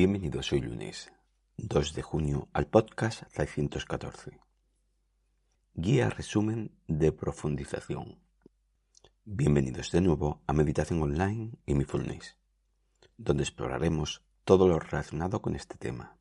Bienvenidos hoy lunes 2 de junio al podcast 614. Guía resumen de profundización. Bienvenidos de nuevo a Meditación Online y Mindfulness, donde exploraremos todo lo relacionado con este tema,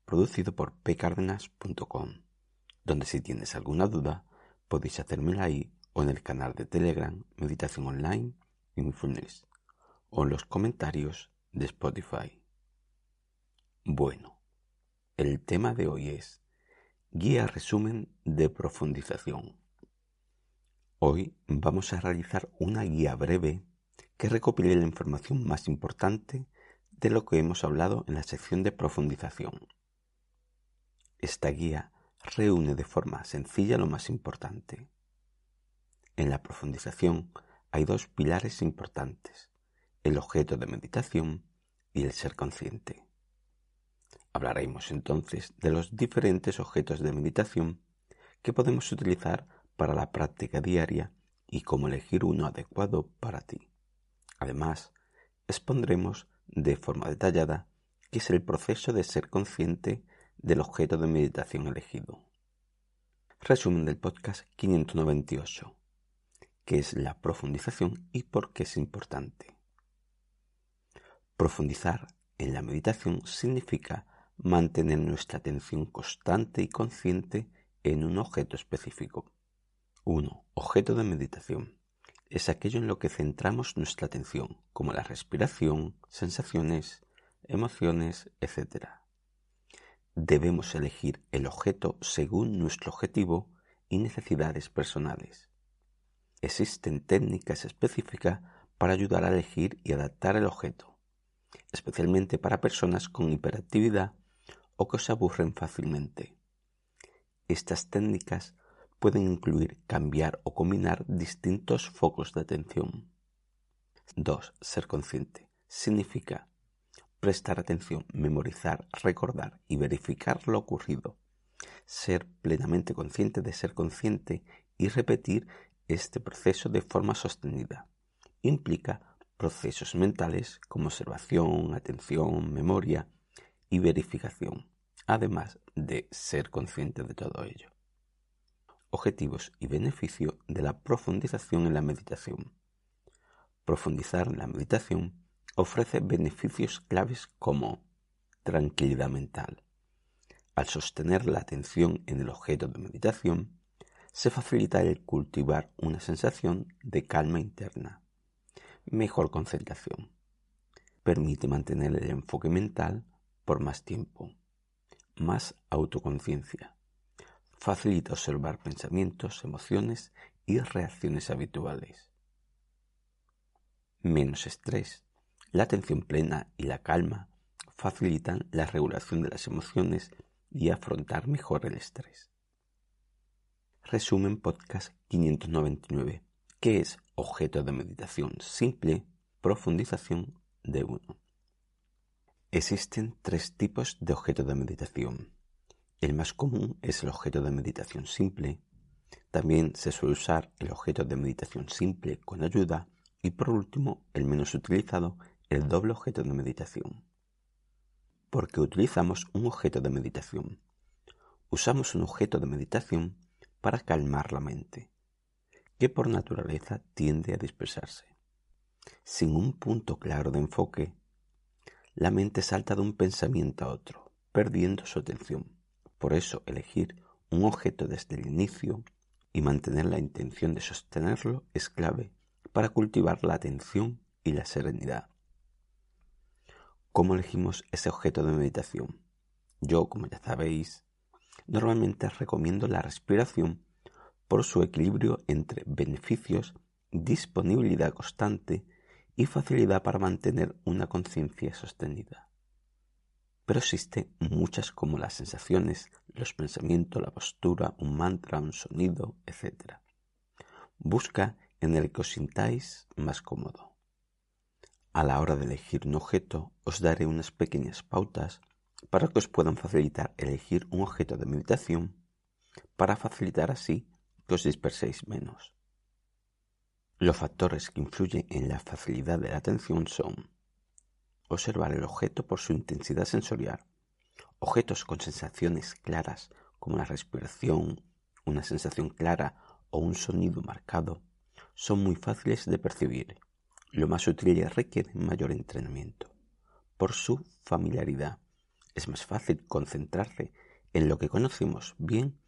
producido por pcardenas.com, donde si tienes alguna duda podéis hacérmela ahí o en el canal de Telegram Meditación Online y Mindfulness o en los comentarios de Spotify. Bueno, el tema de hoy es Guía resumen de profundización. Hoy vamos a realizar una guía breve que recopile la información más importante de lo que hemos hablado en la sección de profundización. Esta guía reúne de forma sencilla lo más importante. En la profundización hay dos pilares importantes, el objeto de meditación y el ser consciente. Hablaremos entonces de los diferentes objetos de meditación que podemos utilizar para la práctica diaria y cómo elegir uno adecuado para ti. Además, expondremos de forma detallada qué es el proceso de ser consciente del objeto de meditación elegido. Resumen del podcast 598, qué es la profundización y por qué es importante. Profundizar en la meditación significa mantener nuestra atención constante y consciente en un objeto específico. 1. Objeto de meditación. Es aquello en lo que centramos nuestra atención, como la respiración, sensaciones, emociones, etc. Debemos elegir el objeto según nuestro objetivo y necesidades personales. Existen técnicas específicas para ayudar a elegir y adaptar el objeto, especialmente para personas con hiperactividad o que se aburren fácilmente. Estas técnicas pueden incluir cambiar o combinar distintos focos de atención. 2. Ser consciente. Significa prestar atención, memorizar, recordar y verificar lo ocurrido. Ser plenamente consciente de ser consciente y repetir este proceso de forma sostenida. Implica procesos mentales como observación, atención, memoria y verificación, además de ser consciente de todo ello. Objetivos y beneficio de la profundización en la meditación. Profundizar en la meditación ofrece beneficios claves como tranquilidad mental. Al sostener la atención en el objeto de meditación, se facilita el cultivar una sensación de calma interna, mejor concentración. Permite mantener el enfoque mental por más tiempo, más autoconciencia. Facilita observar pensamientos, emociones y reacciones habituales. Menos estrés. La atención plena y la calma facilitan la regulación de las emociones y afrontar mejor el estrés. Resumen podcast 599. ¿Qué es objeto de meditación simple? Profundización de 1. Existen 3 tipos de objeto de meditación. El más común es el objeto de meditación simple. También se suele usar el objeto de meditación simple con ayuda y por último, el menos utilizado, el doble objeto de meditación. ¿Por qué utilizamos un objeto de meditación? Usamos un objeto de meditación para calmar la mente, que por naturaleza tiende a dispersarse. Sin un punto claro de enfoque, la mente salta de un pensamiento a otro, perdiendo su atención. Por eso, elegir un objeto desde el inicio y mantener la intención de sostenerlo es clave para cultivar la atención y la serenidad. ¿Cómo elegimos ese objeto de meditación? Yo, como ya sabéis, normalmente recomiendo la respiración por su equilibrio entre beneficios, disponibilidad constante y facilidad para mantener una conciencia sostenida. Pero existen muchas como las sensaciones, los pensamientos, la postura, un mantra, un sonido, etc. Busca en el que os sintáis más cómodo. A la hora de elegir un objeto, os daré unas pequeñas pautas para que os puedan facilitar elegir un objeto de meditación para facilitar así que os disperséis menos. Los factores que influyen en la facilidad de la atención son Observar el objeto por su intensidad sensorial. Objetos con sensaciones claras como la respiración, una sensación clara o un sonido marcado son muy fáciles de percibir. Lo más útil requiere mayor entrenamiento. Por su familiaridad, es más fácil concentrarse en lo que conocemos bien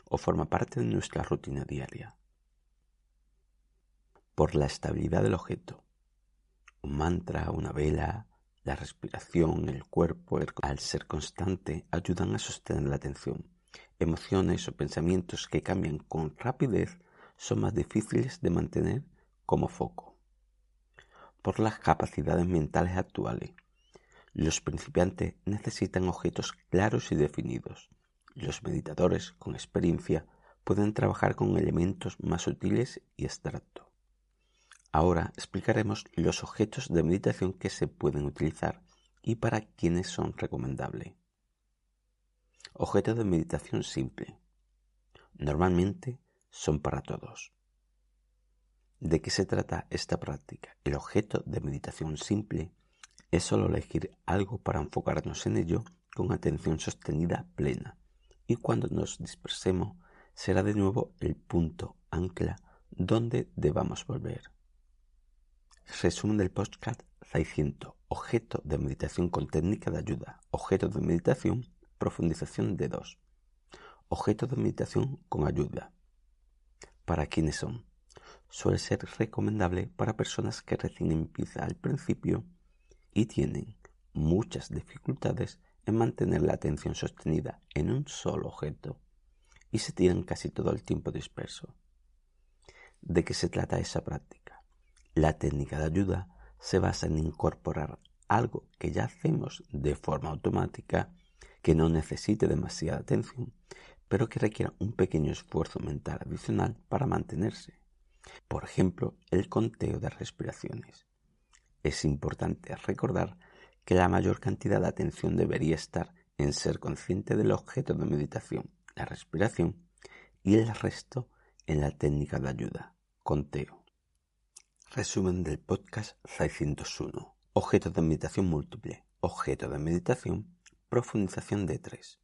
o forma parte de nuestra rutina diaria. Por la estabilidad del objeto. Un mantra, una vela, la respiración, el cuerpo, al ser constante, ayudan a sostener la atención. Emociones o pensamientos que cambian con rapidez son más difíciles de mantener como foco. Por las capacidades mentales actuales. Los principiantes necesitan objetos claros y definidos. Los meditadores con experiencia pueden trabajar con elementos más sutiles y abstractos. Ahora explicaremos los objetos de meditación que se pueden utilizar y para quienes son recomendables. Objetos de meditación simple. Normalmente son para todos. ¿De qué se trata esta práctica? El objeto de meditación simple es solo elegir algo para enfocarnos en ello con atención sostenida plena, y cuando nos dispersemos será de nuevo el punto ancla donde debamos volver. Resumen del podcast 600. Objeto de meditación con técnica de ayuda. Objeto de meditación, profundización de 2. Objeto de meditación con ayuda. ¿Para quiénes son? Suele ser recomendable para personas que recién empiezan al principio y tienen muchas dificultades en mantener la atención sostenida en un solo objeto y se tiran casi todo el tiempo disperso. ¿De qué se trata esa práctica? La técnica de ayuda se basa en incorporar algo que ya hacemos de forma automática, que no necesite demasiada atención, pero que requiera un pequeño esfuerzo mental adicional para mantenerse. Por ejemplo, el conteo de respiraciones. Es importante recordar que la mayor cantidad de atención debería estar en ser consciente del objeto de meditación, la respiración, y el resto en la técnica de ayuda, conteo. Resumen del podcast 601. Objeto de meditación múltiple. Objeto de meditación, profundización de 3.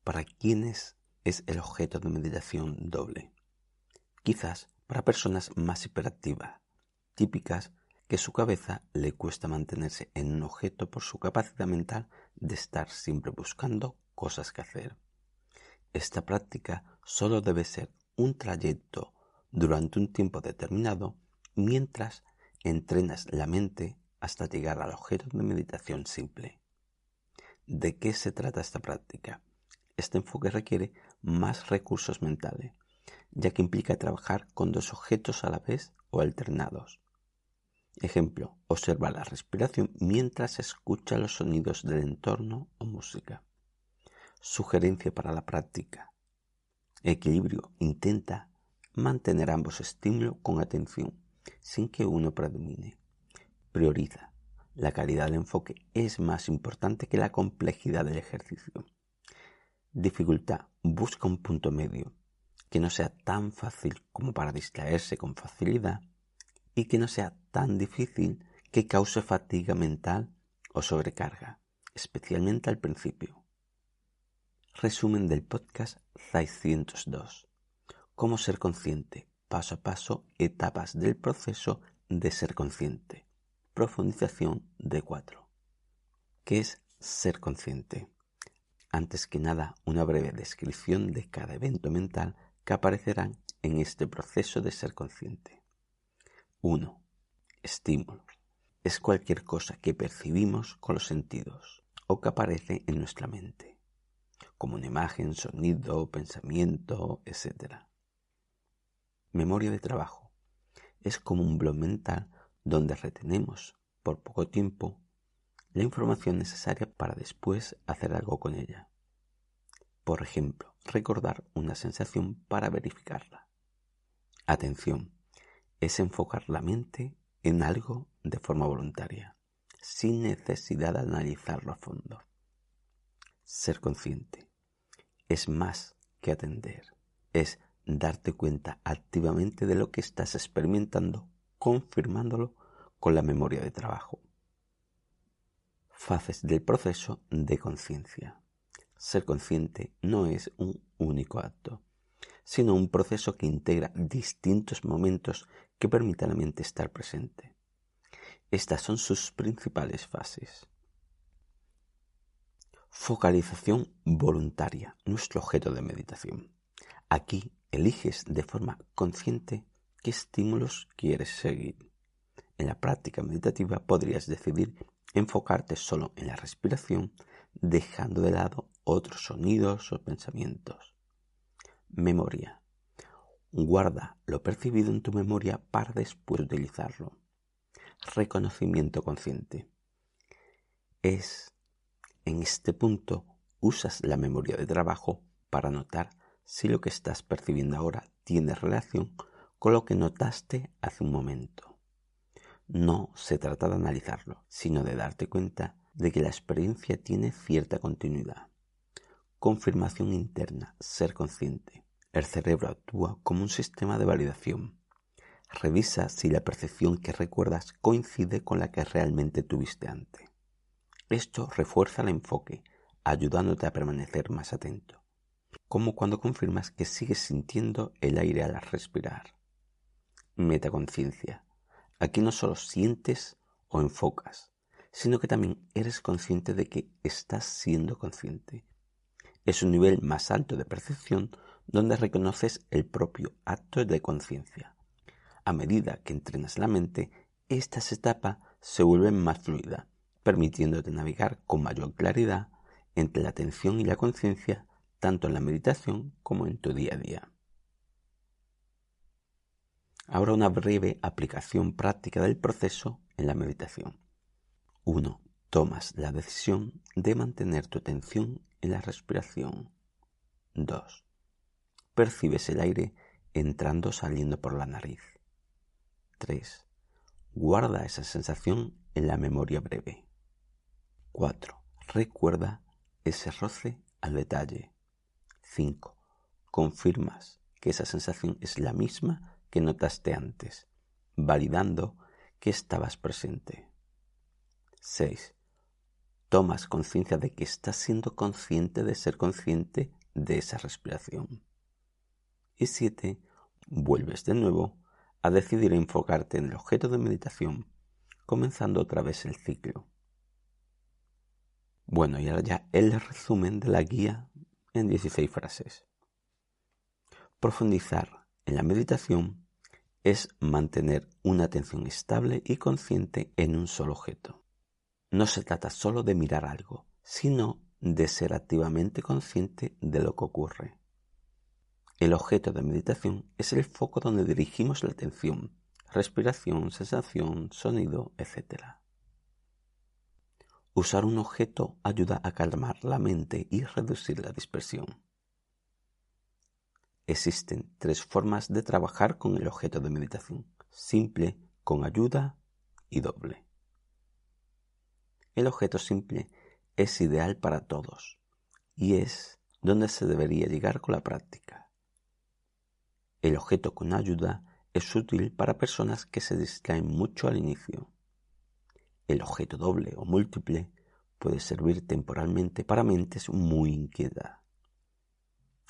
¿Para quiénes es el objeto de meditación doble? Quizás para personas más hiperactivas, típicas que su cabeza le cuesta mantenerse en un objeto por su capacidad mental de estar siempre buscando cosas que hacer. Esta práctica solo debe ser un trayecto durante un tiempo determinado mientras entrenas la mente hasta llegar al objeto de meditación simple. ¿De qué se trata esta práctica? Este enfoque requiere más recursos mentales, ya que implica trabajar con dos objetos a la vez o alternados. Ejemplo, observa la respiración mientras escucha los sonidos del entorno o música. Sugerencia para la práctica. Equilibrio. Intenta mantener ambos estímulos con atención, sin que uno predomine. Prioriza. La calidad del enfoque es más importante que la complejidad del ejercicio. Dificultad. Busca un punto medio, que no sea tan fácil como para distraerse con facilidad y que no sea tan difícil que cause fatiga mental o sobrecarga, especialmente al principio. Resumen del podcast 602. Cómo ser consciente, paso a paso, etapas del proceso de ser consciente. Profundización de 4. ¿Qué es ser consciente? Antes que nada, una breve descripción de cada evento mental que aparecerán en este proceso de ser consciente. 1. Estímulo. Es cualquier cosa que percibimos con los sentidos o que aparece en nuestra mente, como una imagen, sonido, pensamiento, etc. Memoria de trabajo. Es como un blog mental donde retenemos por poco tiempo la información necesaria para después hacer algo con ella. Por ejemplo, recordar una sensación para verificarla. Atención. Es enfocar la mente en algo de forma voluntaria, sin necesidad de analizarlo a fondo. Ser consciente es más que atender, es darte cuenta activamente de lo que estás experimentando, confirmándolo con la memoria de trabajo. Fases del proceso de conciencia. Ser consciente no es un único acto, sino un proceso que integra distintos momentos que permiten a la mente estar presente. Estas son sus principales fases. Focalización voluntaria, nuestro objeto de meditación. Aquí eliges de forma consciente qué estímulos quieres seguir. En la práctica meditativa podrías decidir enfocarte solo en la respiración, dejando de lado otros sonidos o pensamientos. Memoria. Guarda lo percibido en tu memoria para después utilizarlo. Reconocimiento consciente. En este punto usas la memoria de trabajo para notar si lo que estás percibiendo ahora tiene relación con lo que notaste hace un momento. No se trata de analizarlo, sino de darte cuenta de que la experiencia tiene cierta continuidad. Confirmación interna, ser consciente. El cerebro actúa como un sistema de validación. Revisa si la percepción que recuerdas coincide con la que realmente tuviste antes. Esto refuerza el enfoque, ayudándote a permanecer más atento, como cuando confirmas que sigues sintiendo el aire al respirar. Metaconciencia. Aquí no solo sientes o enfocas, sino que también eres consciente de que estás siendo consciente. Es un nivel más alto de percepción donde reconoces el propio acto de conciencia. A medida que entrenas la mente, estas etapas se vuelven más fluidas, permitiéndote navegar con mayor claridad entre la atención y la conciencia, tanto en la meditación como en tu día a día. Ahora una breve aplicación práctica del proceso en la meditación. 1. Tomas la decisión de mantener tu atención en la respiración. 2. Percibes el aire entrando o saliendo por la nariz. 3. Guarda esa sensación en la memoria breve. 4. Recuerda ese roce al detalle. 5. Confirmas que esa sensación es la misma que notaste antes, validando que estabas presente. 6. Tomas conciencia de que estás siendo consciente de ser consciente de esa respiración. Y 7. Vuelves de nuevo a decidir enfocarte en el objeto de meditación, comenzando otra vez el ciclo. Bueno, y ahora ya el resumen de la guía en 16 frases. Profundizar en la meditación es mantener una atención estable y consciente en un solo objeto. No se trata solo de mirar algo, sino de ser activamente consciente de lo que ocurre. El objeto de meditación es el foco donde dirigimos la atención, respiración, sensación, sonido, etc. Usar un objeto ayuda a calmar la mente y reducir la dispersión. Existen 3 formas de trabajar con el objeto de meditación: simple, con ayuda y doble. El objeto simple es ideal para todos y es donde se debería llegar con la práctica. El objeto con ayuda es útil para personas que se distraen mucho al inicio. El objeto doble o múltiple puede servir temporalmente para mentes muy inquietas.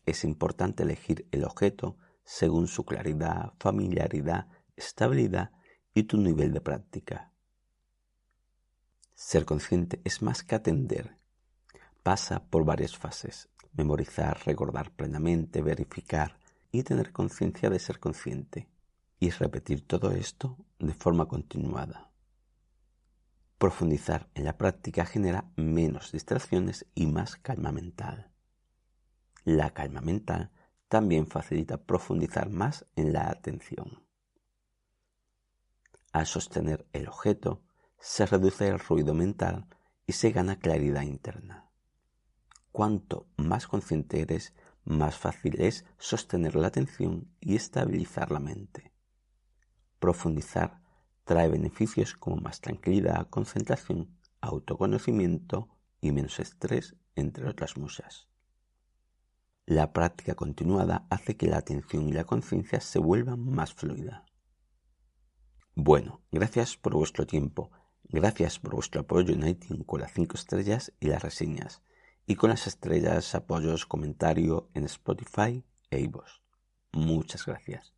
Es importante elegir el objeto según su claridad, familiaridad, estabilidad y tu nivel de práctica. Ser consciente es más que atender. Pasa por varias fases: memorizar, recordar plenamente, verificar y tener conciencia de ser consciente. Y repetir todo esto de forma continuada. Profundizar en la práctica genera menos distracciones y más calma mental. La calma mental también facilita profundizar más en la atención. Al sostener el objeto, se reduce el ruido mental y se gana claridad interna. Cuanto más consciente eres, más fácil es sostener la atención y estabilizar la mente. Profundizar trae beneficios como más tranquilidad, concentración, autoconocimiento y menos estrés, entre otras muchas. La práctica continuada hace que la atención y la conciencia se vuelvan más fluidas. Bueno, gracias por vuestro tiempo. Gracias por vuestro apoyo en iTunes con las 5 estrellas y las reseñas, y con las estrellas, apoyos, comentario en Spotify e iVoox. Muchas gracias.